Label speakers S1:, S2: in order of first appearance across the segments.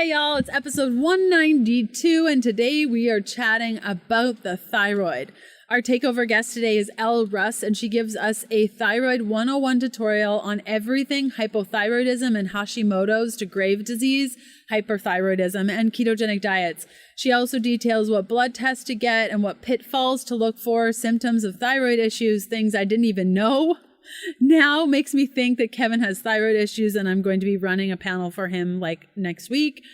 S1: Hey y'all, it's episode 192 and today we are chatting about the thyroid. Our takeover guest today is Elle, Russ, and she gives us a Thyroid 101 tutorial on everything hypothyroidism and Hashimoto's to Graves' disease, hyperthyroidism, and ketogenic diets. She also details what blood tests to get and what pitfalls to look for, symptoms of thyroid issues, things I didn't even know. Now makes me think that Kevin has thyroid issues and I'm going to be running a panel for him like next week.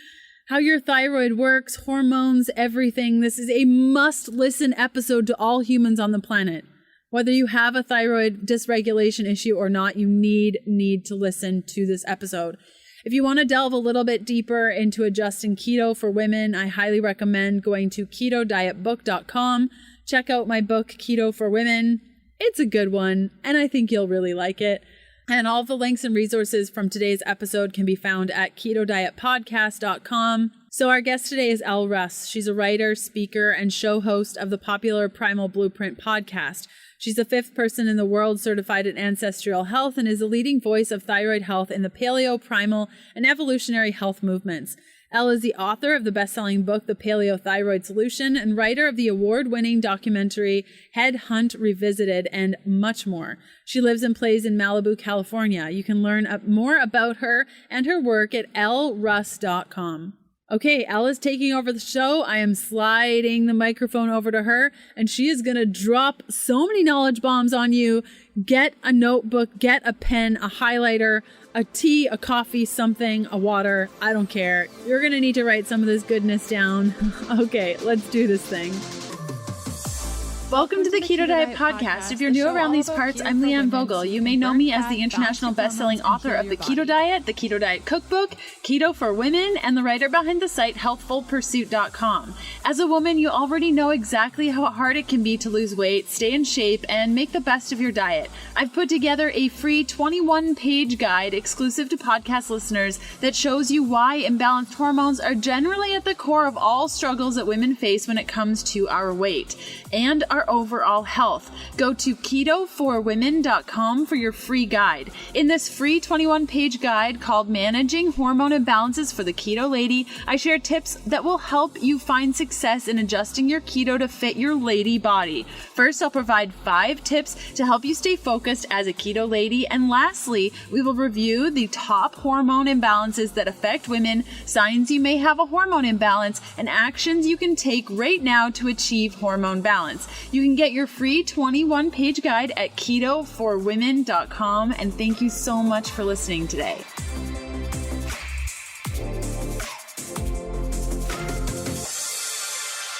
S1: How your thyroid works, hormones, everything. This is a must-listen episode to all humans on the planet. Whether you have a thyroid dysregulation issue or not, you need to listen to this episode. If you want to delve a little bit deeper into adjusting keto for women, I highly recommend going to ketodietbook.com. Check out my book, Keto for Women. It's a good one, and I think you'll really like it. And all the links and resources from today's episode can be found at ketodietpodcast.com. So our guest today is Elle Russ. She's a writer, speaker, and show host of the popular Primal Blueprint podcast. She's the 5th person in the world certified in ancestral health and is a leading voice of thyroid health in the paleo, primal, and evolutionary health movements. Elle is the author of the best-selling book, The Paleo Thyroid Solution, and writer of the award-winning documentary Head Hunt Revisited, and much more. She lives and plays in Malibu, California. You can learn more about her and her work at elleruss.com. Okay, Elle is taking over the show. I am sliding the microphone over to her, and she is going to drop so many knowledge bombs on you. Get a notebook, get a pen, a highlighter, a tea, a coffee, something, a water. I don't care. You're going to need to write some of this goodness down. Okay, let's do this thing. Welcome to the Keto Diet Podcast. If you're new around these parts, I'm Leanne Vogel. You may know me as the international best-selling author of the Keto Diet, the Keto Diet Cookbook, Keto for Women, and the writer behind the site HealthfulPursuit.com. As a woman, you already know exactly how hard it can be to lose weight, stay in shape, and make the best of your diet. I've put together a free 21-page guide exclusive to podcast listeners that shows you why imbalanced hormones are generally at the core of all struggles that women face when it comes to our weight and our overall health. Go to ketoforwomen.com for your free guide. In this free 21-page guide called Managing Hormone Imbalances for the Keto Lady, I share tips that will help you find success in adjusting your keto to fit your lady body. First, I'll provide 5 tips to help you stay focused as a keto lady. And lastly, we will review the top hormone imbalances that affect women, signs you may have a hormone imbalance, and actions you can take right now to achieve hormone balance. You can get your free 21-page guide at ketoforwomen.com, and thank you so much for listening today.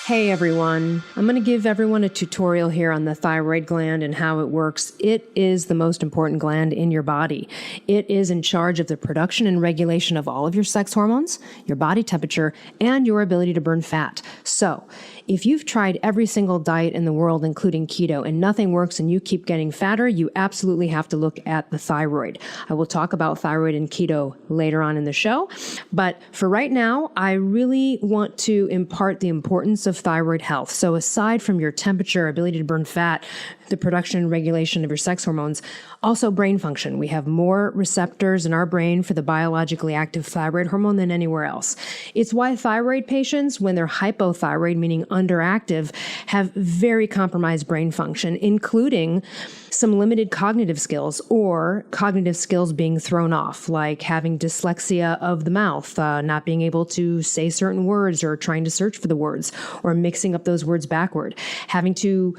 S2: Hey everyone, I'm going to give everyone a tutorial here on the thyroid gland and how it works. It is the most important gland in your body. It is in charge of the production and regulation of all of your sex hormones, your body temperature, and your ability to burn fat. So, if you've tried every single diet in the world, including keto, and nothing works and you keep getting fatter, you absolutely have to look at the thyroid. I will talk about thyroid and keto later on in the show, but for right now, I really want to impart the importance of thyroid health. So aside from your temperature, ability to burn fat, the production and regulation of your sex hormones, also brain function. We have more receptors in our brain for the biologically active thyroid hormone than anywhere else. It's why thyroid patients, when they're hypothyroid, meaning underactive, have very compromised brain function, including some limited cognitive skills or cognitive skills being thrown off, like having dyslexia of the mouth, not being able to say certain words or trying to search for the words or mixing up those words backward, having to,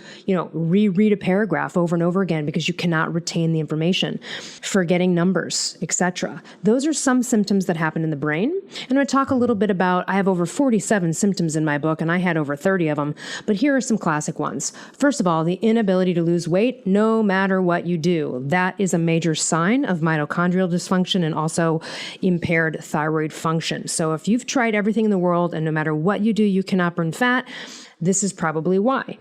S2: reread a paragraph over and over again because you cannot retain the information, forgetting numbers, etc. Those are some symptoms that happen in the brain. And I'm going to talk a little bit about, I have over 47 symptoms in my book and I had over 30 of them, but here are some classic ones. First of all, the inability to lose weight, no matter what you do. That is a major sign of mitochondrial dysfunction and also impaired thyroid function. So if you've tried everything in the world and no matter what you do, you cannot burn fat, this is probably why.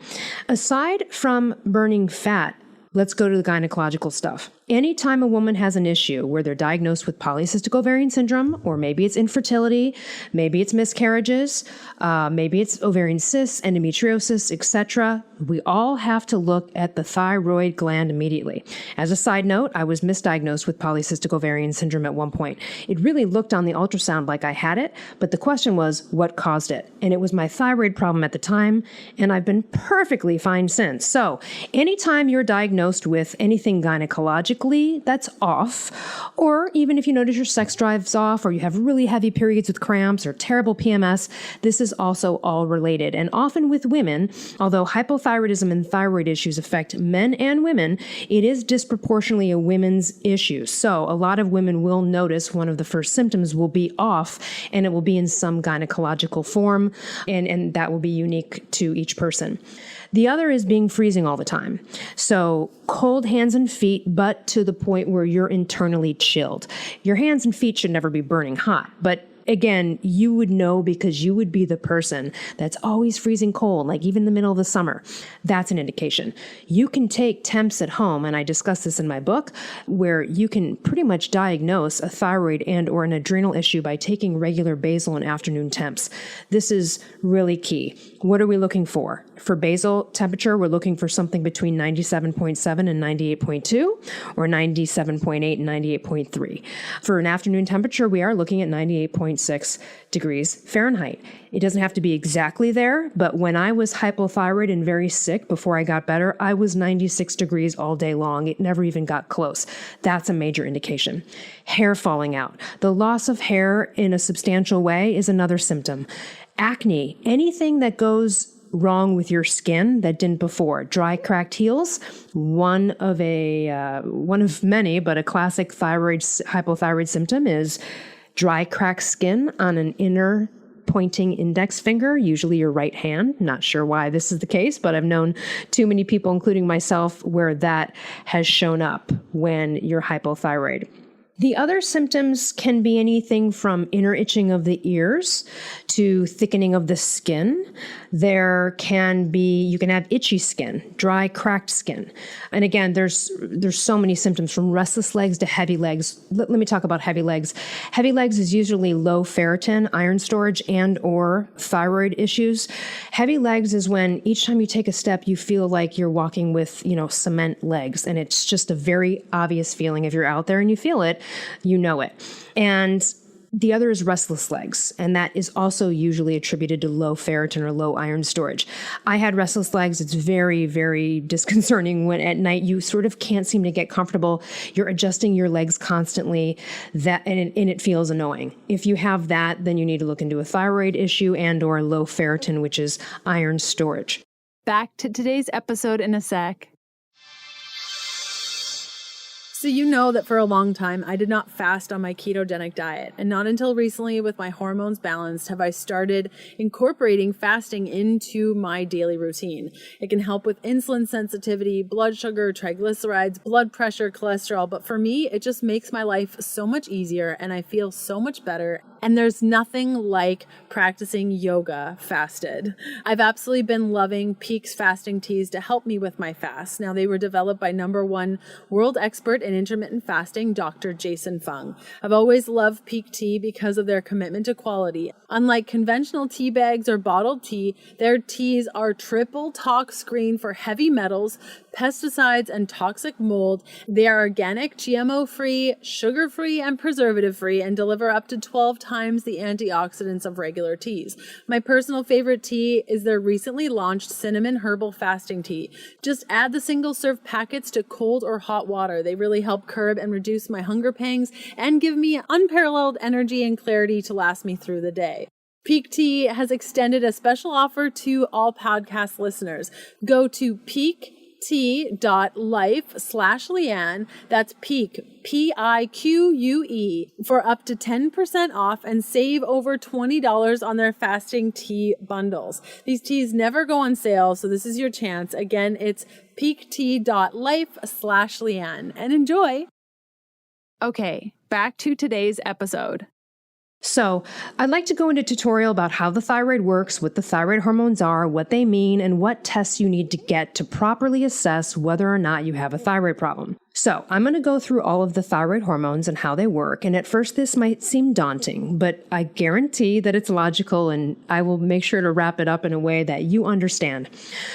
S2: Aside from burning fat, let's go to the gynecological stuff. anytime a woman has an issue where they're diagnosed with polycystic ovarian syndrome, or maybe it's infertility, maybe it's miscarriages, maybe it's ovarian cysts, endometriosis, etc., we all have to look at the thyroid gland immediately. As a side note, I was misdiagnosed with polycystic ovarian syndrome at one point. It really looked on the ultrasound like I had it, but the question was, what caused it? And it was my thyroid problem at the time, and I've been perfectly fine since. So anytime you're diagnosed with anything gynecologically that's off, or even if you notice your sex drive's off, or you have really heavy periods with cramps or terrible PMS, this is also all related. And often with women, although hypothyroidism and thyroid issues affect men and women, it is disproportionately a women's issue. So a lot of women will notice one of the first symptoms will be off, and it will be in some gynecological form, and that will be unique to each person. The other is being freezing all the time. So cold hands and feet, but to the point where you're internally chilled. Your hands and feet should never be burning hot, but again, you would know because you would be the person that's always freezing cold, like even in the middle of the summer. That's an indication. You can take temps at home, and I discuss this in my book, where you can pretty much diagnose a thyroid and or an adrenal issue by taking regular basal and afternoon temps. This is really key. What are we looking for? For basal temperature, we're looking for something between 97.7 and 98.2, or 97.8 and 98.3. For an afternoon temperature, we are looking at 98.6 degrees Fahrenheit. It doesn't have to be exactly there, but when I was hypothyroid and very sick before I got better, I was 96 degrees all day long. It never even got close. That's a major indication. Hair falling out. The loss of hair in a substantial way is another symptom. Acne, anything that goes wrong with your skin that didn't before. Dry, cracked heels, one of many, but a classic hypothyroid symptom is dry, cracked skin on an inner pointing index finger, usually your right hand. Not sure why this is the case, but I've known too many people, including myself, where that has shown up when you're hypothyroid. The other symptoms can be anything from inner itching of the ears to thickening of the skin. You can have itchy skin, dry, cracked skin. And again, there's so many symptoms from restless legs to heavy legs. Let me talk about heavy legs. Heavy legs is usually low ferritin, iron storage, and or thyroid issues. Heavy legs is when each time you take a step, you feel like you're walking with, cement legs. And it's just a very obvious feeling. If you're out there and you feel it, you know it. And the other is restless legs, and that is also usually attributed to low ferritin or low iron storage. I had restless legs. It's very, very disconcerting when at night you sort of can't seem to get comfortable. You're adjusting your legs constantly, and it feels annoying. If you have that, then you need to look into a thyroid issue and or low ferritin, which is iron storage.
S1: Back to today's episode in a sec. So you know that for a long time, I did not fast on my ketogenic diet. And not until recently, with my hormones balanced, have I started incorporating fasting into my daily routine. It can help with insulin sensitivity, blood sugar, triglycerides, blood pressure, cholesterol. But for me, it just makes my life so much easier and I feel so much better. And there's nothing like practicing yoga fasted. I've absolutely been loving Peak's fasting teas to help me with my fast. Now, they were developed by #1 world expert in intermittent fasting, Dr. Jason Fung. I've always loved Peak tea because of their commitment to quality. Unlike conventional tea bags or bottled tea, their teas are triple tox screen for heavy metals, pesticides, and toxic mold. They are organic, GMO-free, sugar-free, and preservative-free, and deliver up to 12 times the antioxidants of regular teas. My personal favorite tea is their recently launched cinnamon herbal fasting tea. Just add the single-serve packets to cold or hot water. They really help curb and reduce my hunger pangs and give me unparalleled energy and clarity to last me through the day. Peak Tea has extended a special offer to all podcast listeners. Go to peaktea.life/Leanne, that's Peak, PIQUE, for up to 10% off and save over $20 on their fasting tea bundles. These teas never go on sale, so this is your chance. Again, it's peaktea.life/Leanne, and enjoy. Okay, back to today's episode.
S2: So I'd like to go into a tutorial about how the thyroid works, what the thyroid hormones are, what they mean, and what tests you need to get to properly assess whether or not you have a thyroid problem. So I'm going to go through all of the thyroid hormones and how they work. And at first this might seem daunting, but I guarantee that it's logical, and I will make sure to wrap it up in a way that you understand.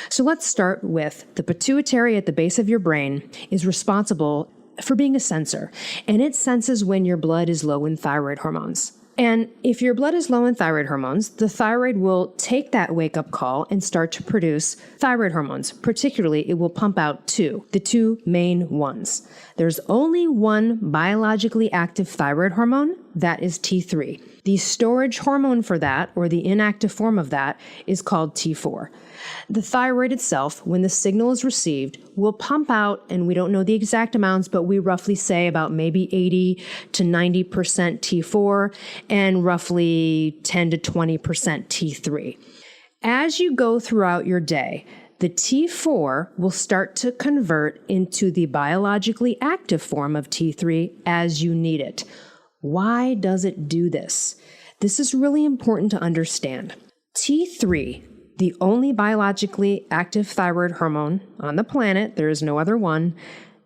S2: So let's start with the pituitary at the base of your brain is responsible for being a sensor, and it senses when your blood is low in thyroid hormones. And if your blood is low in thyroid hormones, the thyroid will take that wake-up call and start to produce thyroid hormones. Particularly, it will pump out the two main ones. There's only one biologically active thyroid hormone, that is T3. The storage hormone for that, or the inactive form of that, is called T4. The thyroid itself, when the signal is received, will pump out, and we don't know the exact amounts, but we roughly say about maybe 80 to 90% T4 and roughly 10 to 20% T3. As you go throughout your day, the T4 will start to convert into the biologically active form of T3 as you need it. Why does it do this? This is really important to understand. T3, the only biologically active thyroid hormone on the planet, there is no other one,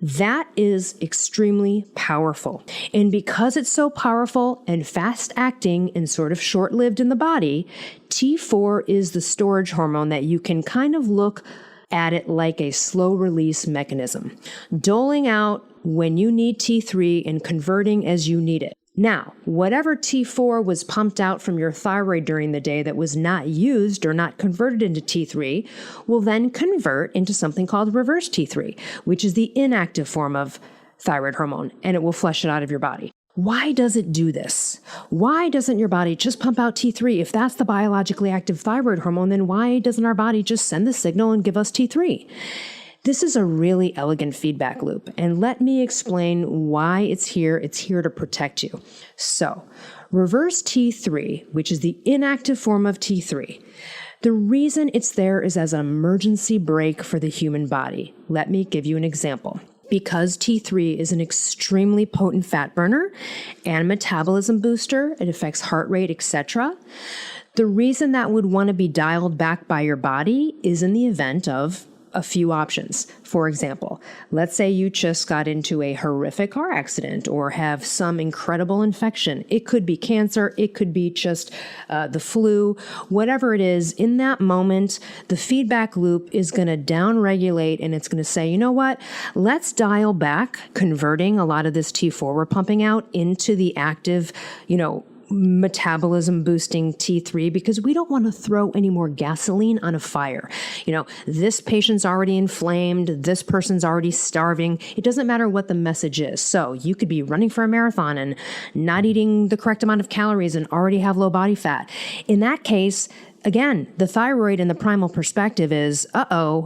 S2: that is extremely powerful. And because it's so powerful and fast acting and sort of short-lived in the body, T4 is the storage hormone that you can kind of look at it like a slow release mechanism, doling out when you need T3 and converting as you need it. Now, whatever T4 was pumped out from your thyroid during the day that was not used or not converted into T3 will then convert into something called reverse T3, which is the inactive form of thyroid hormone, and it will flush it out of your body. Why does it do this? Why doesn't your body just pump out T3? If that's the biologically active thyroid hormone, then why doesn't our body just send the signal and give us T3? This is a really elegant feedback loop, and let me explain why it's here. It's here to protect you. So, reverse T3, which is the inactive form of T3, the reason it's there is as an emergency brake for the human body. Let me give you an example. Because T3 is an extremely potent fat burner and metabolism booster, it affects heart rate, etc. The reason that would want to be dialed back by your body is in the event of a few options. For example, let's say you just got into a horrific car accident or have some incredible infection. It could be cancer. It could be just the flu. Whatever it is, in that moment, the feedback loop is going to downregulate and it's going to say, you know what? Let's dial back, converting a lot of this T4 we're pumping out into the active, metabolism boosting T3, because we don't want to throw any more gasoline on a fire. This patient's already inflamed. This person's already starving. It doesn't matter what the message is. So you could be running for a marathon and not eating the correct amount of calories and already have low body fat. In that case, again, the thyroid in the primal perspective is,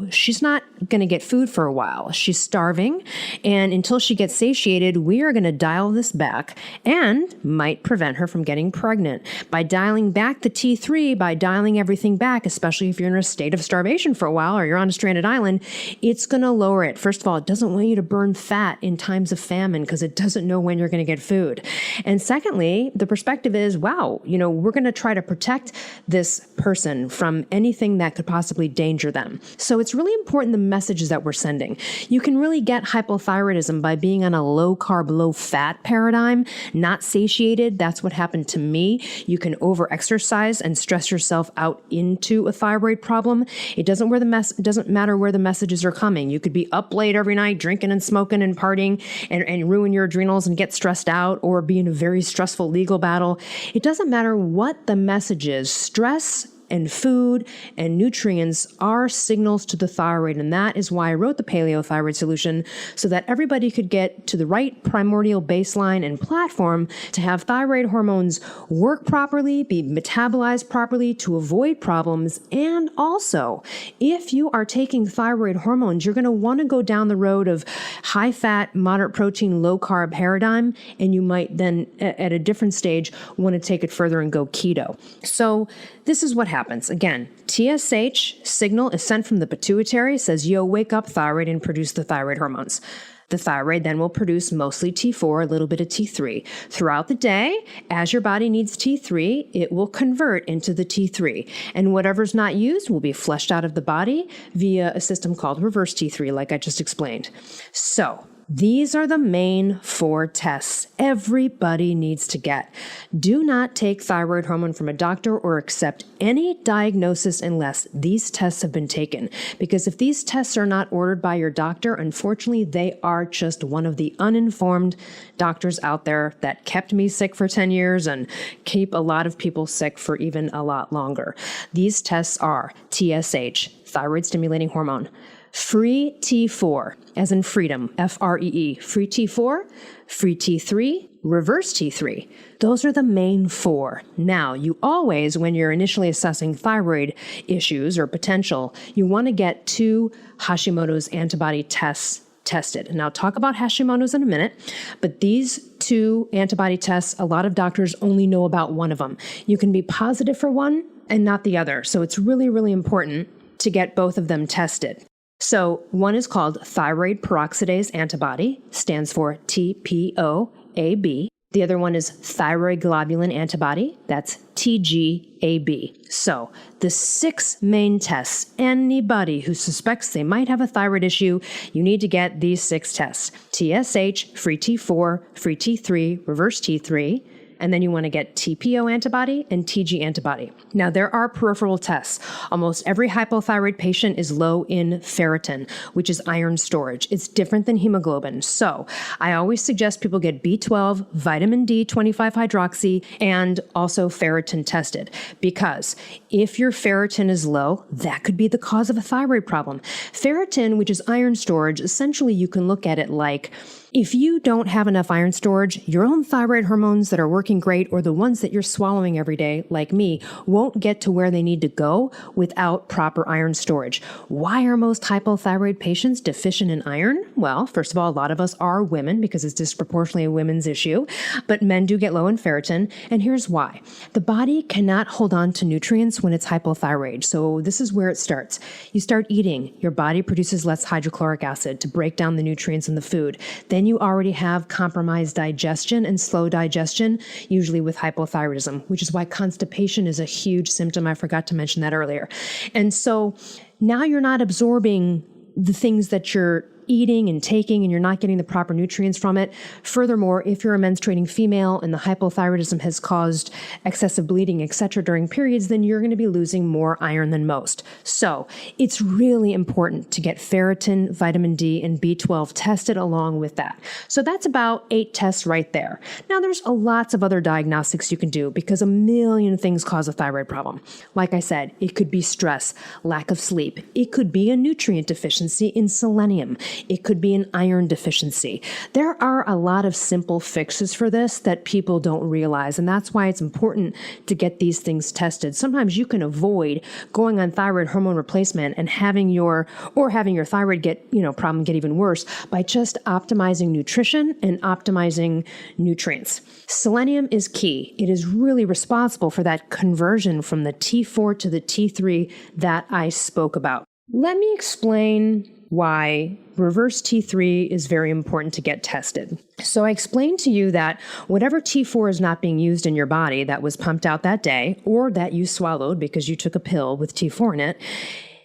S2: she's not going to get food for a while. She's starving. And until she gets satiated, we are going to dial this back and might prevent her from getting pregnant. By dialing back the T3, by dialing everything back, especially if you're in a state of starvation for a while or you're on a stranded island, it's going to lower it. First of all, it doesn't want you to burn fat in times of famine because it doesn't know when you're going to get food. And secondly, the perspective is, we're going to try to protect this person from anything that could possibly danger them. So it's really important the messages that we're sending. You can really get hypothyroidism by being on a low-carb, low-fat paradigm, not satiated. That's what happened to me. You can over-exercise and stress yourself out into a thyroid problem. It doesn't matter where the messages are coming. You could be up late every night drinking and smoking and partying and ruin your adrenals and get stressed out, or be in a very stressful legal battle. It doesn't matter what the message is. Stress and food and nutrients are signals to the thyroid. And that is why I wrote the Paleothyroid Solution, so that everybody could get to the right primordial baseline and platform to have thyroid hormones work properly, be metabolized properly to avoid problems. And also, if you are taking thyroid hormones, you're going to want to go down the road of high fat, moderate protein, low carb paradigm. And you might then at a different stage want to take it further and go keto. So this is what happens. Again, TSH signal is sent from the pituitary, says, yo, wake up thyroid and produce the thyroid hormones. The thyroid then will produce mostly T4, a little bit of T3. Throughout the day, as your body needs T3, it will convert into the T3. And whatever's not used will be flushed out of the body via a system called reverse T3, like I just explained. So These are the main 4 tests everybody needs to get. Do not take thyroid hormone from a doctor or accept any diagnosis unless these tests have been taken. Because if these tests are not ordered by your doctor, unfortunately, they are just one of the uninformed doctors out there that kept me sick for 10 years and keep a lot of people sick for even a lot longer. These tests are TSH, thyroid stimulating hormone, free T4, as in freedom, F-R-E-E, free T4, free T3, reverse T3. Those are the main 4. Now, you always, when you're initially assessing thyroid issues or potential, you want to get 2 Hashimoto's antibody tests tested. And I'll talk about Hashimoto's in a minute, but these 2 antibody tests, a lot of doctors only know about one of them. You can be positive for one and not the other. So it's really, really important to get both of them tested. So one is called thyroid peroxidase antibody, stands for TPOAB. The other one is thyroid globulin antibody, that's TGAB. So the 6 main tests, anybody who suspects they might have a thyroid issue, you need to get these 6 tests. TSH, free T4, free T3, reverse T3. And then you want to get TPO antibody and TG antibody. Now, there are peripheral tests. Almost every hypothyroid patient is low in ferritin, which is iron storage. It's different than hemoglobin. So I always suggest people get B12, vitamin D, 25-hydroxy, and also ferritin tested. Because if your ferritin is low, that could be the cause of a thyroid problem. Ferritin, which is iron storage, essentially you can look at it like, if you don't have enough iron storage, your own thyroid hormones that are working great or the ones that you're swallowing every day, like me, won't get to where they need to go without proper iron storage. Why are most hypothyroid patients deficient in iron? Well, first of all, a lot of us are women because it's disproportionately a women's issue, but men do get low in ferritin, and here's why. The body cannot hold on to nutrients when it's hypothyroid, so this is where it starts. You start eating, your body produces less hydrochloric acid to break down the nutrients in the food. Then you already have compromised digestion and slow digestion, usually with hypothyroidism, which is why constipation is a huge symptom. I forgot to mention that earlier. And so now you're not absorbing the things that you're eating and taking, and you're not getting the proper nutrients from it. Furthermore, if you're a menstruating female and the hypothyroidism has caused excessive bleeding, etc. during periods, then you're going to be losing more iron than most. So it's really important to get ferritin, vitamin D, and B12 tested along with that. So that's about 8 tests right there. Now there's lots of other diagnostics you can do because a million things cause a thyroid problem. Like I said, it could be stress, lack of sleep. It could be a nutrient deficiency in selenium. It could be an iron deficiency. There are a lot of simple fixes for this that people don't realize, and that's why it's important to get these things tested. Sometimes you can avoid going on thyroid hormone replacement and having your thyroid problem get even worse by just optimizing nutrition and optimizing nutrients. Selenium is key. It is really responsible for that conversion from the T4 to the T3 that I spoke about. Let me explain why reverse T3 is very important to get tested. So I explained to you that whatever T4 is not being used in your body that was pumped out that day or that you swallowed because you took a pill with T4 in it,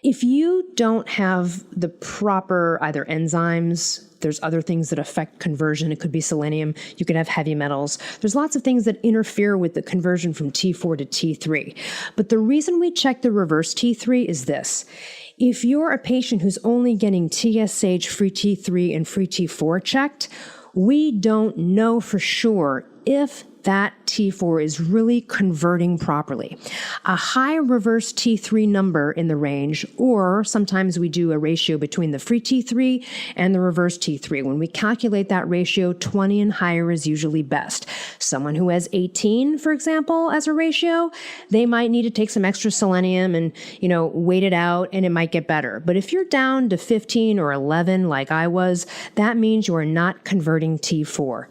S2: if you don't have the proper either enzymes, there's other things that affect conversion. It could be selenium. You could have heavy metals. There's lots of things that interfere with the conversion from T4 to T3. But the reason we check the reverse T3 is this. If you're a patient who's only getting TSH, free T3, and free T4 checked, we don't know for sure if that T4 is really converting properly. A high reverse T3 number in the range, or sometimes we do a ratio between the free T3 and the reverse T3. When we calculate that ratio, 20 and higher is usually best. Someone who has 18, for example, as a ratio, they might need to take some extra selenium and, wait it out, and it might get better. But if you're down to 15 or 11 like I was, that means you are not converting T4.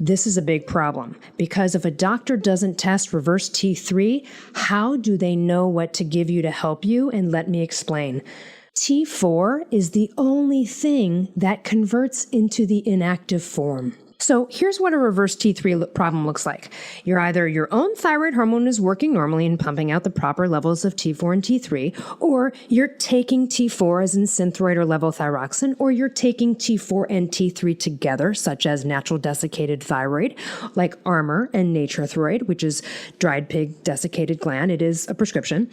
S2: This is a big problem because if a doctor doesn't test reverse T3, how do they know what to give you to help you? And let me explain. T4 is the only thing that converts into the inactive form. So here's what a reverse T3 problem looks like. You're either your own thyroid hormone is working normally and pumping out the proper levels of T4 and T3, or you're taking T4 as in Synthroid or levothyroxine, or you're taking T4 and T3 together, such as natural desiccated thyroid, like Armour and Nature-Throid, which is dried pig desiccated gland. It is a prescription.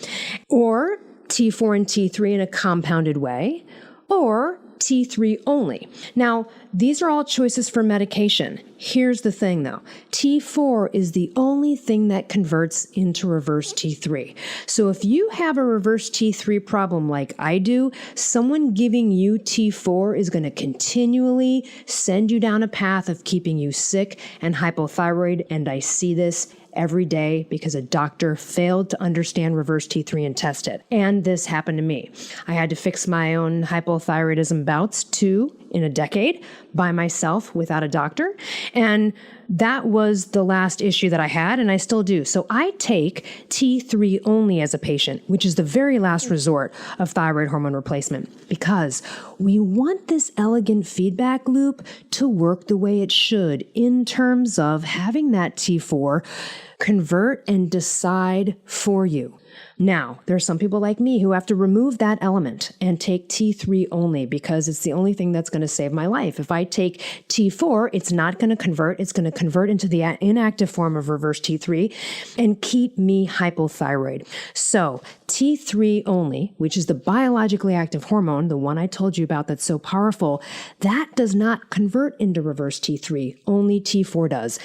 S2: Or T4 and T3 in a compounded way, or T3 only. Now, these are all choices for medication. Here's the thing though. T4 is the only thing that converts into reverse T3. So if you have a reverse T3 problem like I do, someone giving you T4 is going to continually send you down a path of keeping you sick and hypothyroid. And I see this every day because a doctor failed to understand reverse T3 and test it. And this happened to me. I had to fix my own hypothyroidism bouts 2 in a decade by myself without a doctor. And that was the last issue that I had, and I still do. So I take T3 only as a patient, which is the very last resort of thyroid hormone replacement, because we want this elegant feedback loop to work the way it should in terms of having that T4 convert and decide for you. Now, there are some people like me who have to remove that element and take T3 only because it's the only thing that's going to save my life. If I take T4, it's not going to convert. It's going to convert into the inactive form of reverse T3 and keep me hypothyroid. So T3 only, which is the biologically active hormone, the one I told you about that's so powerful, that does not convert into reverse T3. Only T4 does.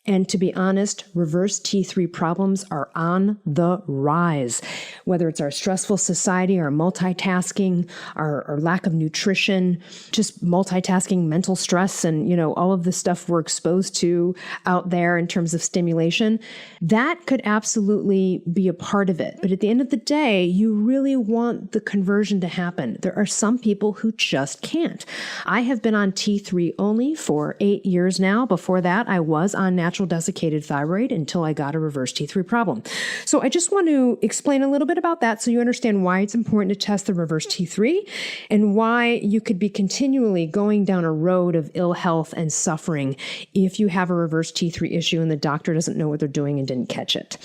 S2: And to be honest, reverse T3 problems are on the rise. Whether it's our stressful society, our multitasking, our lack of nutrition, just multitasking, mental stress, and all of the stuff we're exposed to out there in terms of stimulation, that could absolutely be a part of it. But at the end of the day, you really want the conversion to happen. There are some people who just can't. I have been on T3 only for 8 years now. Before that, I was on natural desiccated thyroid until I got a reverse T3 problem. So I just want to explain a little bit about that so you understand why it's important to test the reverse T3 and why you could be continually going down a road of ill health and suffering if you have a reverse T3 issue and the doctor doesn't know what they're doing and didn't catch it.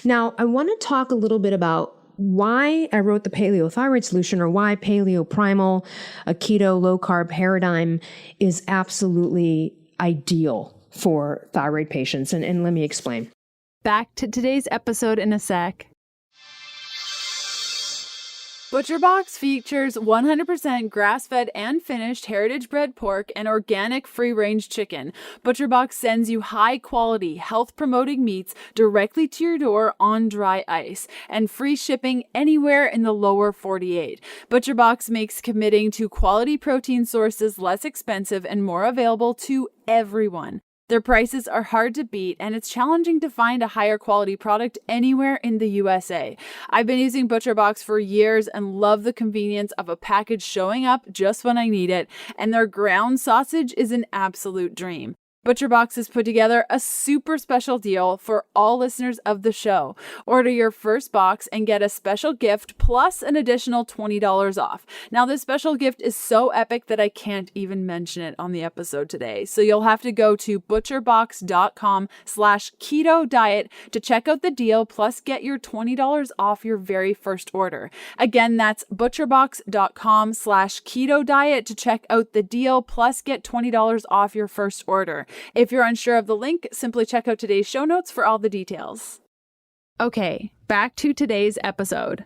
S2: Now, I want to talk a little bit about why I wrote the paleothyroid solution, or why paleo primal, a keto low carb paradigm is absolutely ideal for thyroid patients. And let me explain.
S1: Back to today's episode in a sec. ButcherBox features 100% grass-fed and finished heritage-bred pork and organic free-range chicken. ButcherBox sends you high-quality, health-promoting meats directly to your door on dry ice and free shipping anywhere in the lower 48. ButcherBox makes committing to quality protein sources less expensive and more available to everyone. Their prices are hard to beat, and it's challenging to find a higher quality product anywhere in the USA. I've been using ButcherBox for years and love the convenience of a package showing up just when I need it, and their ground sausage is an absolute dream. ButcherBox has put together a super special deal for all listeners of the show. Order your first box and get a special gift plus an additional $20 off. Now, this special gift is so epic that I can't even mention it on the episode today. So you'll have to go to butcherbox.com/keto diet to check out the deal plus get your $20 off your very first order. Again, that's butcherbox.com/keto diet to check out the deal plus get $20 off your first order. If you're unsure of the link, simply check out today's show notes for all the details. Okay, back to today's episode.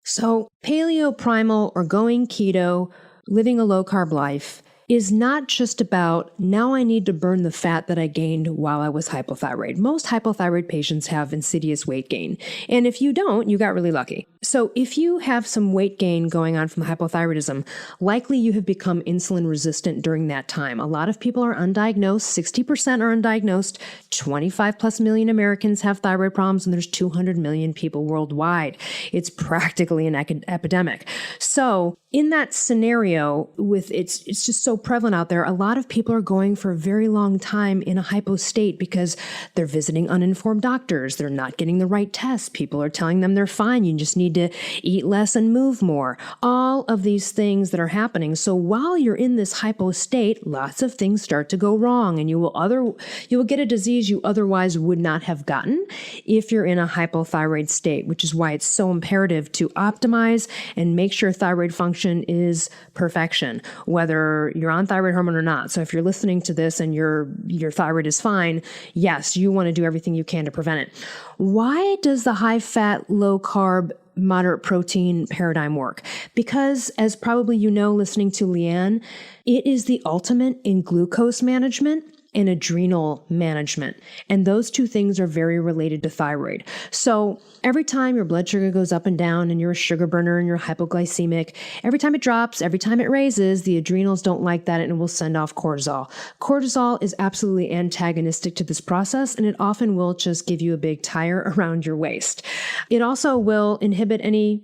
S2: So paleo primal, or going keto, living a low carb life, is not just about, now I need to burn the fat that I gained while I was hypothyroid. Most hypothyroid patients have insidious weight gain. And if you don't, you got really lucky. So if you have some weight gain going on from hypothyroidism, likely you have become insulin resistant during that time. A lot of people are undiagnosed. 60% are undiagnosed. 25 plus million Americans have thyroid problems, and there's 200 million people worldwide. It's practically an epidemic. So in that scenario, with it's just so prevalent out there, a lot of people are going for a very long time in a hypo state because they're visiting uninformed doctors. They're not getting the right tests. People are telling them they're fine. You just need to eat less and move more. All of these things that are happening. So while you're in this hypo state, lots of things start to go wrong, and you will get a disease you otherwise would not have gotten if you're in a hypothyroid state, which is why it's so imperative to optimize and make sure thyroid function is perfection, whether you're on thyroid hormone or not. So if you're listening to this and your thyroid is fine, yes, you want to do everything you can to prevent it. Why does the high fat, low carb, moderate protein paradigm work? Because, as probably you know, listening to Leanne, it is the ultimate in glucose management and adrenal management. And those two things are very related to thyroid. So every time your blood sugar goes up and down and you're a sugar burner and you're hypoglycemic, every time it drops, every time it raises, the adrenals don't like that and it will send off cortisol. Cortisol is absolutely antagonistic to this process, and it often will just give you a big tire around your waist. It also will inhibit any,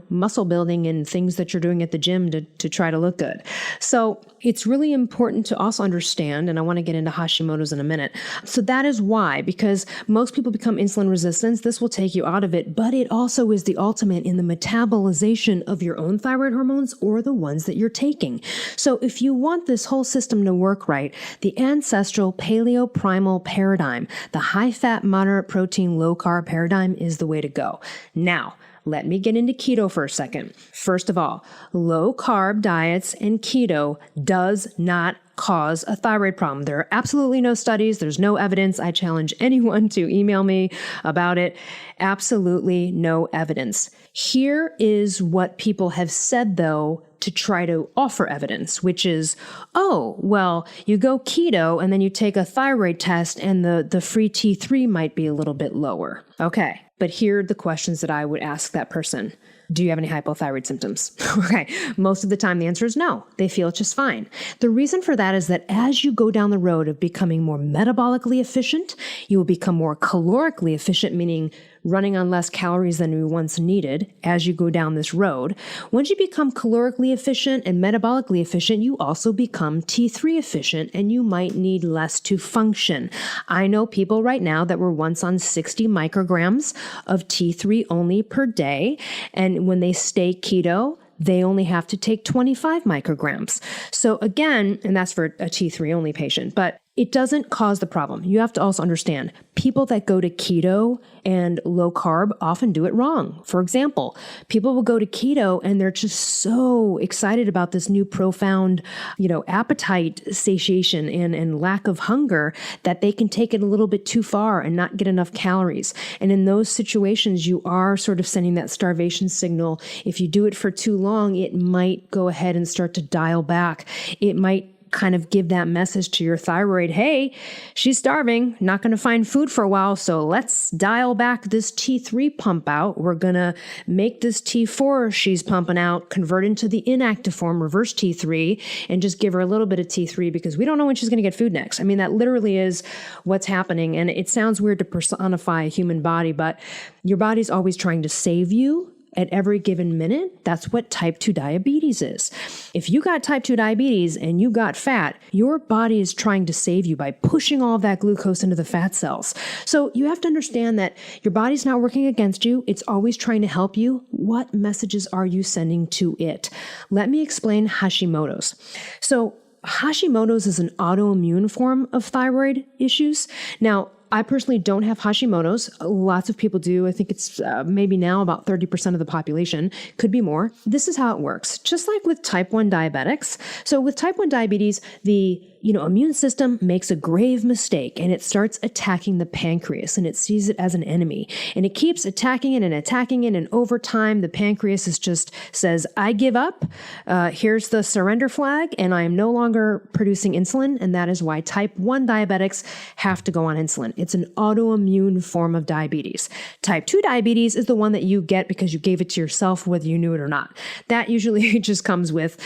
S2: muscle building and things that you're doing at the gym to try to look good. So it's really important to also understand, and I want to get into Hashimoto's in a minute. So that is why, because most people become insulin resistant, this will take you out of it, but it also is the ultimate in the metabolization of your own thyroid hormones or the ones that you're taking. So if you want this whole system to work right, the ancestral paleo-primal paradigm, the high-fat, moderate protein, low-carb paradigm is the way to go. Now, let me get into keto for a second. First of all, low-carb diets and keto does not cause a thyroid problem. There are absolutely no studies. There's no evidence. I challenge anyone to email me about it. Absolutely no evidence. Here is what people have said, though, to try to offer evidence, which is, you go keto and then you take a thyroid test and the free T3 might be a little bit lower. Okay. But here are the questions that I would ask that person. Do you have any hypothyroid symptoms? Okay. Most of the time, the answer is no. They feel just fine. The reason for that is that as you go down the road of becoming more metabolically efficient, you will become more calorically efficient, meaning running on less calories than you once needed as you go down this road. Once you become calorically efficient and metabolically efficient, you also become T3 efficient, and you might need less to function. I know people right now that were once on 60 micrograms of T3 only per day, and when they stay keto, they only have to take 25 micrograms. So again, and that's for a T3 only patient, but it doesn't cause the problem. You have to also understand, people that go to keto and low carb often do it wrong. For example, people will go to keto and they're just so excited about this new profound, appetite satiation and lack of hunger that they can take it a little bit too far and not get enough calories. And in those situations, you are sort of sending that starvation signal. If you do it for too long, it might go ahead and start to dial back. It might kind of give that message to your thyroid, hey, she's starving, not going to find food for a while, so let's dial back this T3 pump out. We're going to make this T4 she's pumping out convert into the inactive form, reverse T3, and just give her a little bit of T3 because we don't know when she's going to get food next. I mean, that literally is what's happening, and it sounds weird to personify a human body, but your body's always trying to save you at every given minute. That's what type 2 diabetes is. If you got type 2 diabetes and you got fat, your body is trying to save you by pushing all of that glucose into the fat cells. So you have to understand that your body's not working against you. It's always trying to help you. What messages are you sending to it? Let me explain Hashimoto's. So Hashimoto's is an autoimmune form of thyroid issues. Now, I personally don't have Hashimoto's. Lots of people do. I think it's maybe now about 30% of the population, could be more. This is how it works. Just like with type 1 diabetics. So with type 1 diabetes, the immune system makes a grave mistake and it starts attacking the pancreas and it sees it as an enemy and it keeps attacking it and attacking it. And over time, the pancreas just says, I give up. Here's the surrender flag and I am no longer producing insulin. And that is why type 1 diabetics have to go on insulin. It's an autoimmune form of diabetes. Type 2 diabetes is the one that you get because you gave it to yourself, whether you knew it or not. That usually just comes with,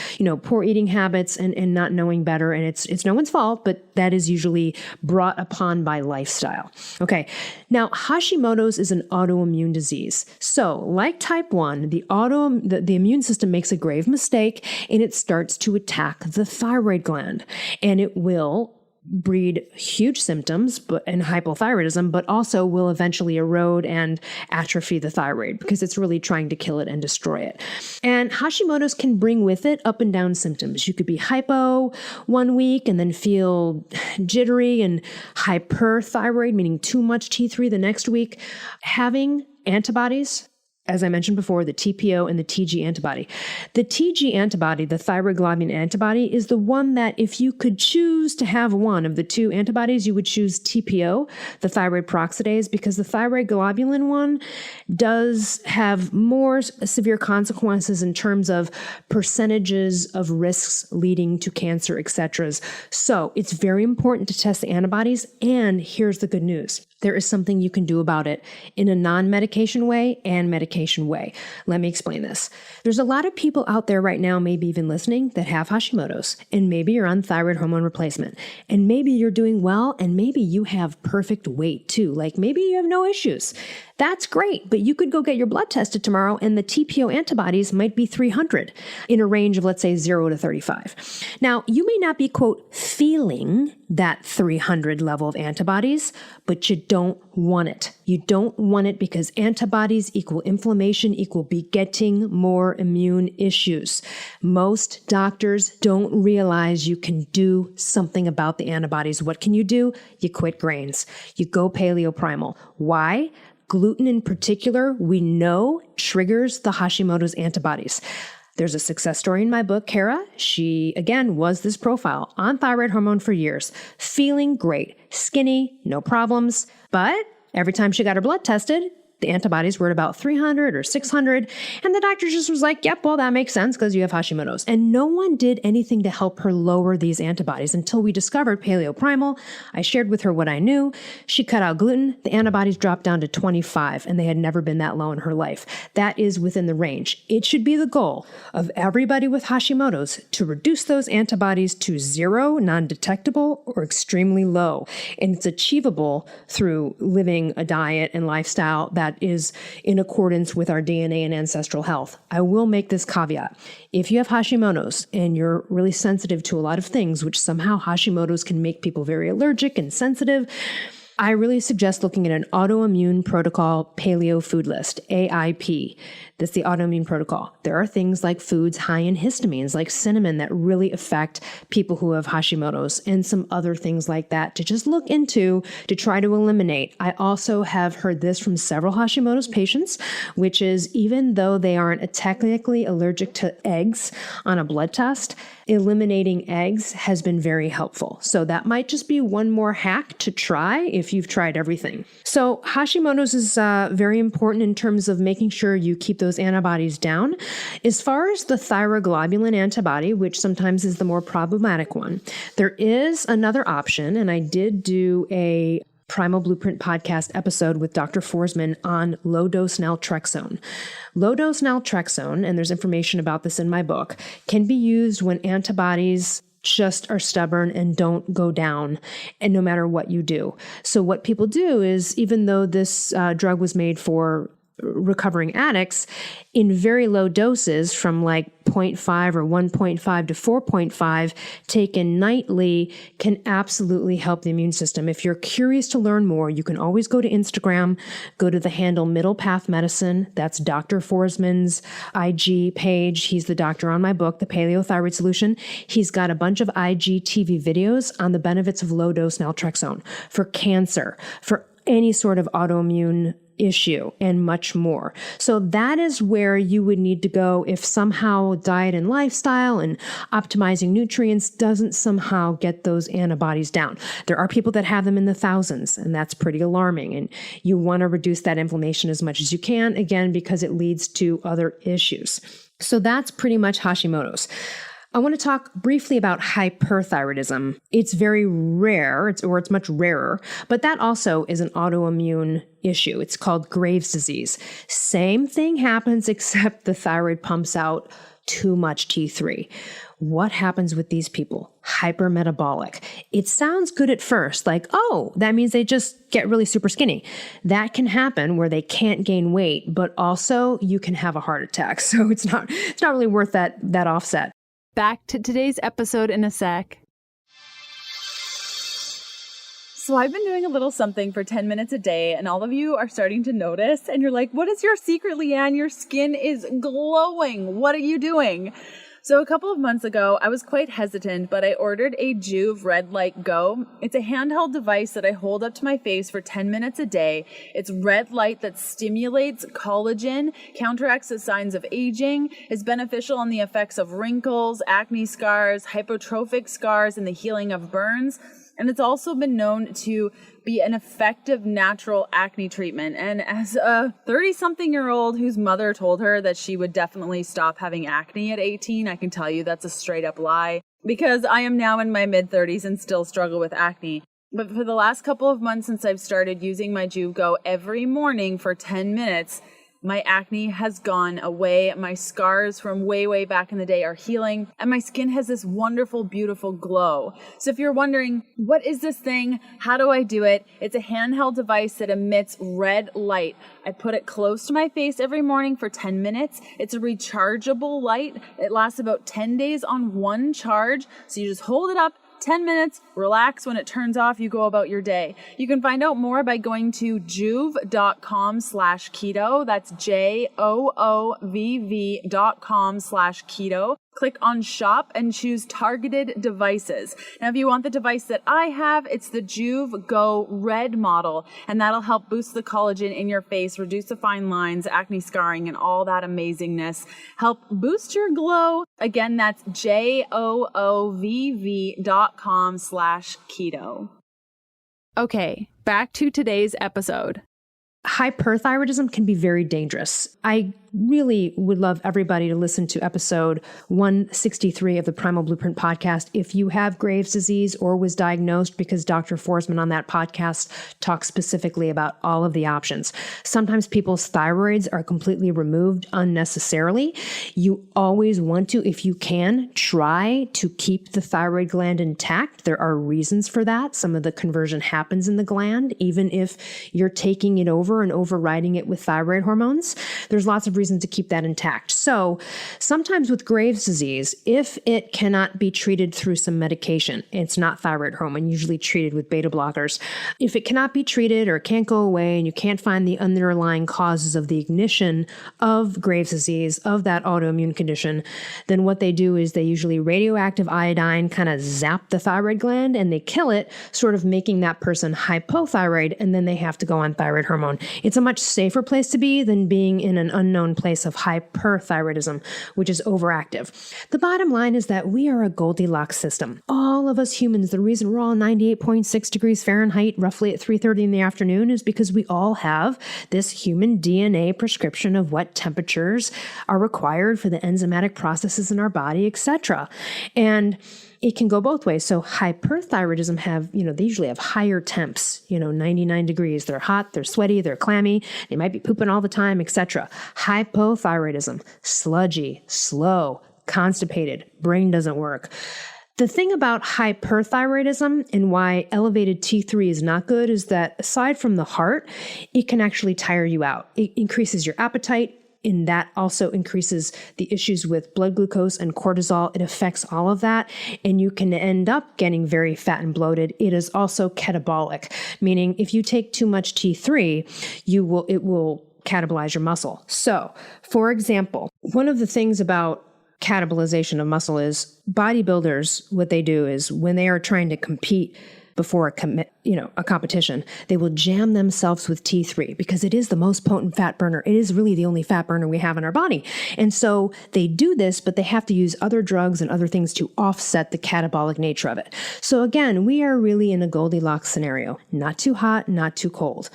S2: poor eating habits and not knowing better. And it's no one's fault, but that is usually brought upon by lifestyle. Okay. Now, Hashimoto's is an autoimmune disease. So like type 1, the immune system makes a grave mistake and it starts to attack the thyroid gland, and it will breed huge symptoms and hypothyroidism, but also will eventually erode and atrophy the thyroid because it's really trying to kill it and destroy it. And Hashimoto's can bring with it up and down symptoms. You could be hypo one week and then feel jittery and hyperthyroid, meaning too much T3 the next week. Having antibodies, as I mentioned before, the TPO and the TG antibody. The TG antibody, the thyroid globulin antibody, is the one that if you could choose to have one of the two antibodies, you would choose TPO, the thyroid peroxidase, because the thyroid globulin one does have more severe consequences in terms of percentages of risks leading to cancer, etc. So it's very important to test the antibodies. And here's the good news. There is something you can do about it in a non-medication way and medication way. Let me explain this. There's a lot of people out there right now, maybe even listening, that have Hashimoto's, and maybe you're on thyroid hormone replacement, and maybe you're doing well, and maybe you have perfect weight too. Like maybe you have no issues. That's great, but you could go get your blood tested tomorrow and the TPO antibodies might be 300 in a range of, let's say, 0 to 35. Now, you may not be, quote, feeling that 300 level of antibodies, but you don't want it. You don't want it because antibodies equal inflammation equal begetting more immune issues. Most doctors don't realize you can do something about the antibodies. What can you do? You quit grains. You go paleo-primal. Why? Gluten in particular, we know triggers the Hashimoto's antibodies. There's a success story in my book, Kara. She, again, was this profile on thyroid hormone for years, feeling great, skinny, no problems. But every time she got her blood tested, the antibodies were at about 300 or 600. And the doctor just was like, yep, well, that makes sense because you have Hashimoto's. And no one did anything to help her lower these antibodies until we discovered Paleo Primal. I shared with her what I knew. She cut out gluten. The antibodies dropped down to 25, and they had never been that low in her life. That is within the range. It should be the goal of everybody with Hashimoto's to reduce those antibodies to 0, non-detectable, or extremely low. And it's achievable through living a diet and lifestyle that is in accordance with our DNA and ancestral health. I will make this caveat. If you have Hashimoto's and you're really sensitive to a lot of things, which somehow Hashimoto's can make people very allergic and sensitive, I really suggest looking at an autoimmune protocol paleo food list, AIP. That's the autoimmune protocol. There are things like foods high in histamines, like cinnamon, that really affect people who have Hashimoto's, and some other things like that to just look into to try to eliminate. I also have heard this from several Hashimoto's patients, which is even though they aren't technically allergic to eggs on a blood test, eliminating eggs has been very helpful. So that might just be one more hack to try if you've tried everything. So Hashimoto's is very important in terms of making sure you keep those antibodies down. As far as the thyroglobulin antibody, which sometimes is the more problematic one, there is another option, and I did do a Primal Blueprint podcast episode with Dr. Forsman on low-dose naltrexone. Low-dose naltrexone, and there's information about this in my book, can be used when antibodies just are stubborn and don't go down, and no matter what you do. So what people do is, even though this drug was made for recovering addicts, in very low doses from like 0.5 or 1.5 to 4.5 taken nightly can absolutely help the immune system. If you're curious to learn more, you can always go to Instagram, go to the handle Middle Path Medicine. That's Dr. Forsman's IG page. He's the doctor on my book, The Paleo Thyroid Solution. He's got a bunch of IGTV videos on the benefits of low-dose naltrexone for cancer, for any sort of autoimmune issue, and much more. So that is where you would need to go if somehow diet and lifestyle and optimizing nutrients doesn't somehow get those antibodies down. There are people that have them in the thousands, and that's pretty alarming. And you want to reduce that inflammation as much as you can, again, because it leads to other issues. So that's pretty much Hashimoto's. I want to talk briefly about hyperthyroidism. It's very rare, it's much rarer, but that also is an autoimmune issue. It's called Graves' disease. Same thing happens, except the thyroid pumps out too much T3. What happens with these people? Hypermetabolic. It sounds good at first, like, oh, that means they just get really super skinny. That can happen where they can't gain weight, but also you can have a heart attack. So it's not really worth that offset.
S1: Back to today's episode in a sec. So I've been doing a little something for 10 minutes a day, and all of you are starting to notice, and you're like, what is your secret, Leanne? Your skin is glowing. What are you doing? So a couple of months ago, I was quite hesitant, but I ordered a Juve Red Light Go. It's a handheld device that I hold up to my face for 10 minutes a day. It's red light that stimulates collagen, counteracts the signs of aging, is beneficial on the effects of wrinkles, acne scars, hypertrophic scars, and the healing of burns. And it's also been known to be an effective natural acne treatment. And as a 30-something-year-old whose mother told her that she would definitely stop having acne at 18, I can tell you that's a straight up lie, because I am now in my mid-30s and still struggle with acne. But for the last couple of months since I've started using my Juve Go every morning for 10 minutes, my acne has gone away. My scars from way back in the day are healing, and my skin has this wonderful, beautiful glow. So if you're wondering, what is this thing? How do I do it? It's a handheld device that emits red light. I put it close to my face every morning for 10 minutes. It's a rechargeable light. It lasts about 10 days on one charge. So you just hold it up, 10 minutes, relax. When it turns off, you go about your day. You can find out more by going to joovv.com/keto. That's JOOVV.com/keto. Click on shop and choose targeted devices. Now, if you want the device that I have, it's the Juve Go Red model, and that'll help boost the collagen in your face, reduce the fine lines, acne scarring, and all that amazingness. Help boost your glow. Again, that's JOOVV.com/keto. Okay, back to today's episode.
S2: Hyperthyroidism can be very dangerous. I really would love everybody to listen to episode 163 of the Primal Blueprint podcast if you have Graves' disease or was diagnosed, because Dr. Forsman on that podcast talks specifically about all of the options. Sometimes people's thyroids are completely removed unnecessarily. You always want to, if you can, try to keep the thyroid gland intact. There are reasons for that. Some of the conversion happens in the gland, even if you're taking it over and overriding it with thyroid hormones. There's lots of reasons to keep that intact. So sometimes with Graves' disease, if it cannot be treated through some medication, it's not thyroid hormone, usually treated with beta blockers. If it cannot be treated or can't go away and you can't find the underlying causes of the ignition of Graves' disease, of that autoimmune condition, then what they do is they usually radioactive iodine kind of zap the thyroid gland and they kill it, sort of making that person hypothyroid, and then they have to go on thyroid hormone. It's a much safer place to be than being in an unknown place of hyperthyroidism, which is overactive. The bottom line is that we are a Goldilocks system. All of us humans, the reason we're all 98.6 degrees Fahrenheit roughly at 3:30 in the afternoon is because we all have this human DNA prescription of what temperatures are required for the enzymatic processes in our body, etc. And it can go both ways. So hyperthyroidism they usually have higher temps, 99 degrees. They're hot, they're sweaty, they're clammy, they might be pooping all the time, etc. Hypothyroidism, sludgy, slow, constipated, brain doesn't work. The thing about hyperthyroidism and why elevated T3 is not good is that aside from the heart, it can actually tire you out. It increases your appetite, and that also increases the issues with blood glucose and cortisol. It affects all of that, and you can end up getting very fat and bloated. It is also catabolic, meaning if you take too much T3, it will catabolize your muscle. So, for example, one of the things about catabolization of muscle is bodybuilders, what they do is when they are trying to compete before a competition, they will jam themselves with T3 because it is the most potent fat burner. It is really the only fat burner we have in our body. And so they do this, but they have to use other drugs and other things to offset the catabolic nature of it. So again, we are really in a Goldilocks scenario, not too hot, not too cold.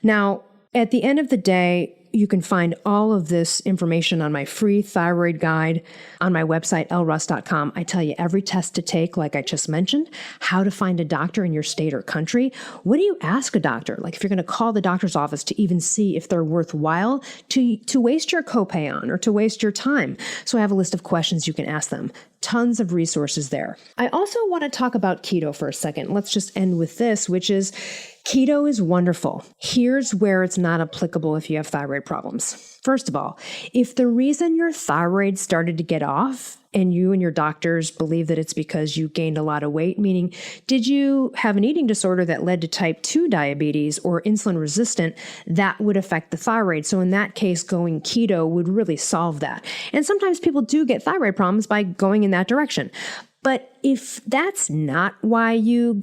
S2: Now, at the end of the day, you can find all of this information on my free thyroid guide on my website, elleruss.com. I tell you every test to take, like I just mentioned, how to find a doctor in your state or country. What do you ask a doctor? Like if you're going to call the doctor's office to even see if they're worthwhile to waste your copay on or to waste your time. So I have a list of questions you can ask them. Tons of resources there. I also want to talk about keto for a second. Let's just end with this, which is keto is wonderful. Here's where it's not applicable if you have thyroid problems. First of all, if the reason your thyroid started to get off and you and your doctors believe that it's because you gained a lot of weight, meaning did you have an eating disorder that led to type 2 diabetes or insulin resistant, that would affect the thyroid. So in that case, going keto would really solve that. And sometimes people do get thyroid problems by going in that direction. But if that's not why you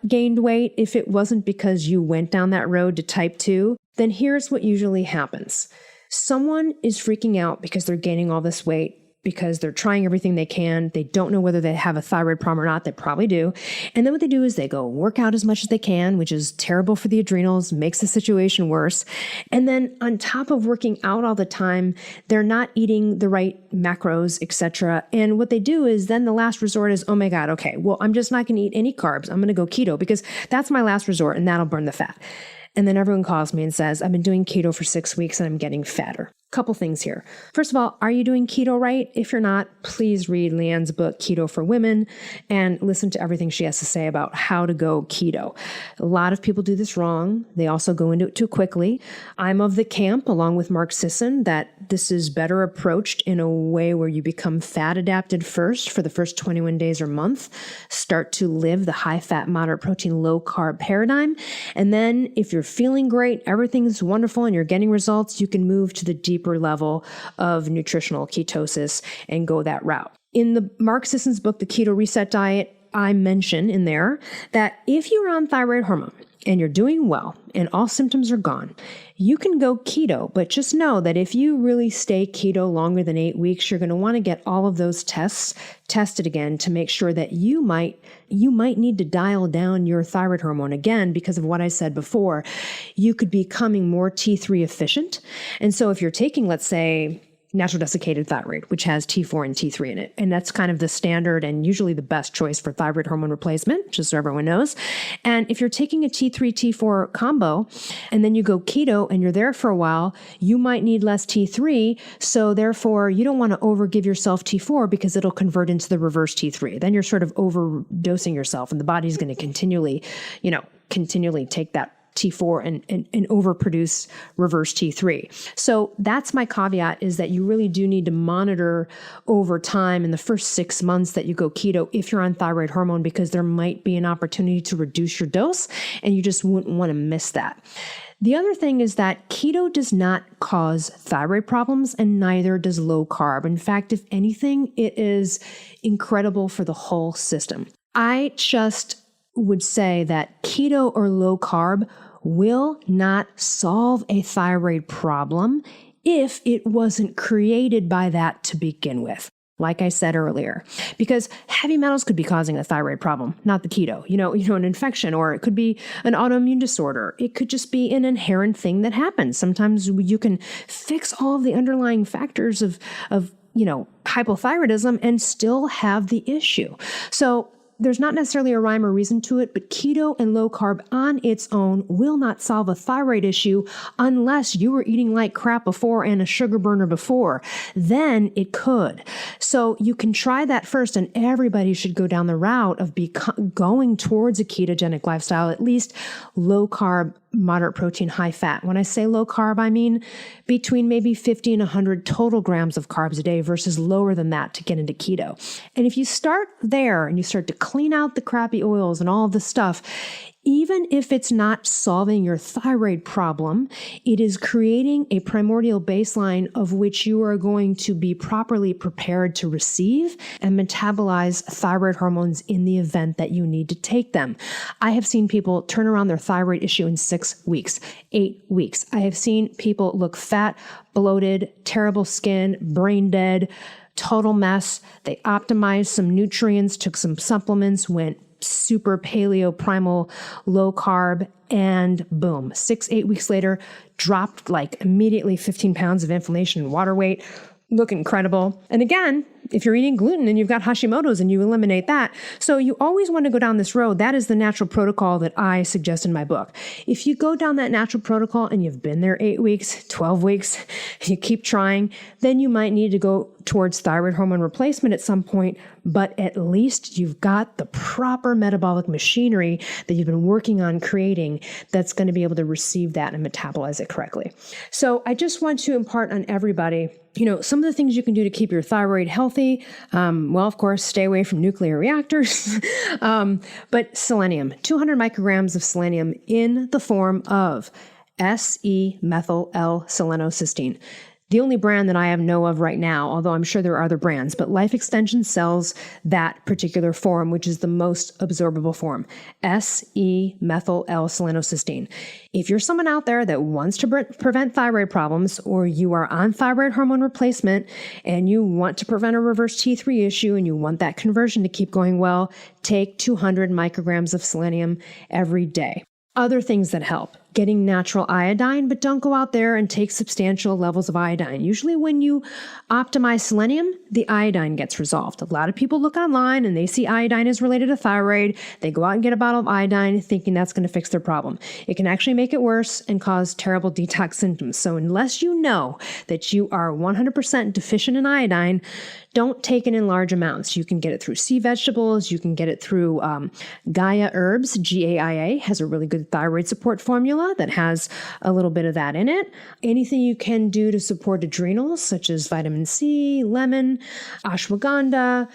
S2: gained weight, if it wasn't because you went down that road to type 2, then here's what usually happens. Someone is freaking out because they're gaining all this weight, because they're trying everything they can. They don't know whether they have a thyroid problem or not. They probably do. And then what they do is they go work out as much as they can, which is terrible for the adrenals, makes the situation worse. And then on top of working out all the time, they're not eating the right macros, etc. And what they do is then the last resort is, oh my God, okay, well, I'm just not going to eat any carbs. I'm going to go keto because that's my last resort and that'll burn the fat. And then everyone calls me and says, I've been doing keto for 6 weeks and I'm getting fatter. Couple things here. First of all, are you doing keto right? If you're not, please read Leanne's book, Keto for Women, and listen to everything she has to say about how to go keto. A lot of people do this wrong. They also go into it too quickly. I'm of the camp, along with Mark Sisson, that this is better approached in a way where you become fat adapted first for the first 21 days or month, start to live the high fat, moderate protein, low carb paradigm. And then if you're feeling great, everything's wonderful and you're getting results, you can move to the deeper level of nutritional ketosis and go that route. In the Mark Sisson's book, The Keto Reset Diet, I mention in there that if you're on thyroid hormone and you're doing well and all symptoms are gone, you can go keto. But just know that if you really stay keto longer than 8 weeks, you're going to want to get all of those tests tested again to make sure that you might need to dial down your thyroid hormone again because of what I said before. You could be becoming more T3 efficient. And so if you're taking, let's say, natural desiccated thyroid, which has T4 and T3 in it. And that's kind of the standard and usually the best choice for thyroid hormone replacement, just so everyone knows. And if you're taking a T3, T4 combo, and then you go keto and you're there for a while, you might need less T3. So therefore, you don't want to overgive yourself T4 because it'll convert into the reverse T3. Then you're sort of overdosing yourself and the body's going to continually take that T4 and overproduce reverse T3. So that's my caveat, is that you really do need to monitor over time in the first 6 months that you go keto if you're on thyroid hormone, because there might be an opportunity to reduce your dose and you just wouldn't want to miss that. The other thing is that keto does not cause thyroid problems and neither does low carb. In fact, if anything, it is incredible for the whole system. I just would say that keto or low carb will not solve a thyroid problem if it wasn't created by that to begin with. Like I said earlier, because heavy metals could be causing a thyroid problem, not the keto, an infection, or it could be an autoimmune disorder. It could just be an inherent thing that happens. Sometimes you can fix all of the underlying factors of hypothyroidism and still have the issue. So there's not necessarily a rhyme or reason to it, but keto and low carb on its own will not solve a thyroid issue unless you were eating like crap before and a sugar burner before. Then it could. So you can try that first, and everybody should go down the route of going towards a ketogenic lifestyle, at least low carb, moderate protein, high fat. When I say low carb, I mean between maybe 50 and 100 total grams of carbs a day versus lower than that to get into keto. And if you start there and you start to clean out the crappy oils and all of the stuff, even if it's not solving your thyroid problem, it is creating a primordial baseline of which you are going to be properly prepared to receive and metabolize thyroid hormones in the event that you need to take them. I have seen people turn around their thyroid issue in 6 weeks, 8 weeks. I have seen people look fat, bloated, terrible skin, brain dead, total mess. They optimized some nutrients, took some supplements, went super paleo, primal, low carb, and boom, 6-8 weeks later, dropped like immediately 15 pounds of inflammation and water weight, look incredible. And again, if you're eating gluten and you've got Hashimoto's and you eliminate that. So you always want to go down this road. That is the natural protocol that I suggest in my book. If you go down that natural protocol and you've been there 8 weeks, 12 weeks, you keep trying, then you might need to go towards thyroid hormone replacement at some point, but at least you've got the proper metabolic machinery that you've been working on creating that's going to be able to receive that and metabolize it correctly. So I just want to impart on everybody, some of the things you can do to keep your thyroid healthy. Well, of course, stay away from nuclear reactors, but selenium, 200 micrograms of selenium in the form of S-E-methyl-L-selenocysteine. The only brand that I know of right now, although I'm sure there are other brands, but Life Extension sells that particular form, which is the most absorbable form, S-E-methyl-L-selenocysteine. If you're someone out there that wants to prevent thyroid problems, or you are on thyroid hormone replacement and you want to prevent a reverse T3 issue and you want that conversion to keep going well, take 200 micrograms of selenium every day. Other things that help. Getting natural iodine, but don't go out there and take substantial levels of iodine. Usually when you optimize selenium, the iodine gets resolved. A lot of people look online and they see iodine is related to thyroid. They go out and get a bottle of iodine thinking that's going to fix their problem. It can actually make it worse and cause terrible detox symptoms. So unless you know that you are 100% deficient in iodine, don't take it in large amounts. You can get it through sea vegetables. You can get it through Gaia Herbs. GAIA has a really good thyroid support formula that has a little bit of that in it. Anything you can do to support adrenals, such as vitamin C, lemon, ashwagandha.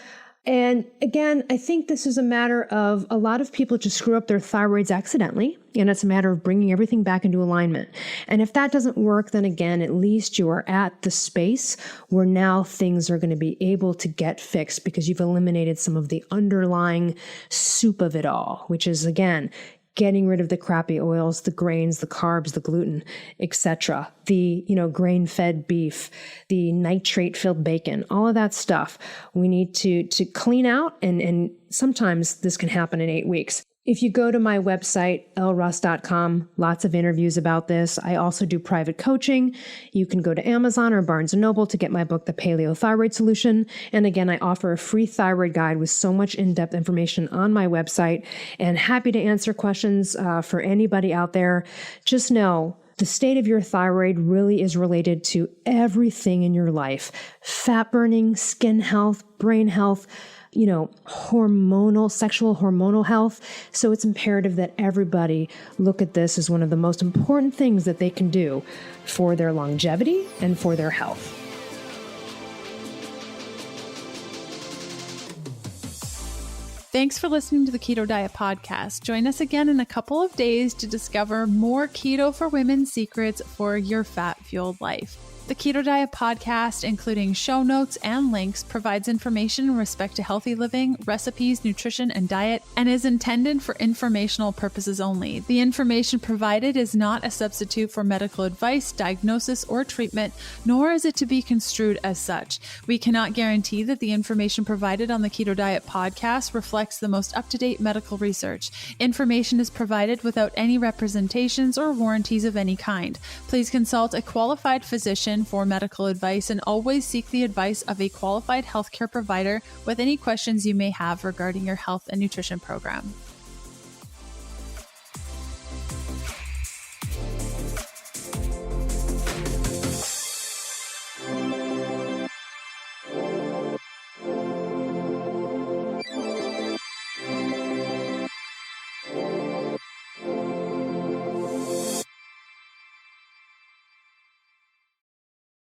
S2: And again, I think this is a matter of a lot of people just screw up their thyroids accidentally, and it's a matter of bringing everything back into alignment. And if that doesn't work, then again, at least you are at the space where now things are going to be able to get fixed because you've eliminated some of the underlying soup of it all, which is, again, getting rid of the crappy oils, the grains, the carbs, the gluten, etc., the grain-fed beef, the nitrate-filled bacon, all of that stuff. We need to clean out, and sometimes this can happen in 8 weeks. If you go to my website, elleruss.com, lots of interviews about this. I also do private coaching. You can go to Amazon or Barnes & Noble to get my book, The Paleo Thyroid Solution. And again, I offer a free thyroid guide with so much in-depth information on my website, and happy to answer questions for anybody out there. Just know the state of your thyroid really is related to everything in your life: fat burning, skin health, brain health, sexual hormonal health. So it's imperative that everybody look at this as one of the most important things that they can do for their longevity and for their health.
S1: Thanks for listening to the Keto Diet Podcast. Join us again in a couple of days to discover more keto for women secrets for your fat-fueled life. The Keto Diet Podcast, including show notes and links, provides information in respect to healthy living, recipes, nutrition, and diet, and is intended for informational purposes only. The information provided is not a substitute for medical advice, diagnosis, or treatment, nor is it to be construed as such. We cannot guarantee that the information provided on the Keto Diet Podcast reflects the most up-to-date medical research. Information is provided without any representations or warranties of any kind. Please consult a qualified physician for medical advice, and always seek the advice of a qualified healthcare provider with any questions you may have regarding your health and nutrition program.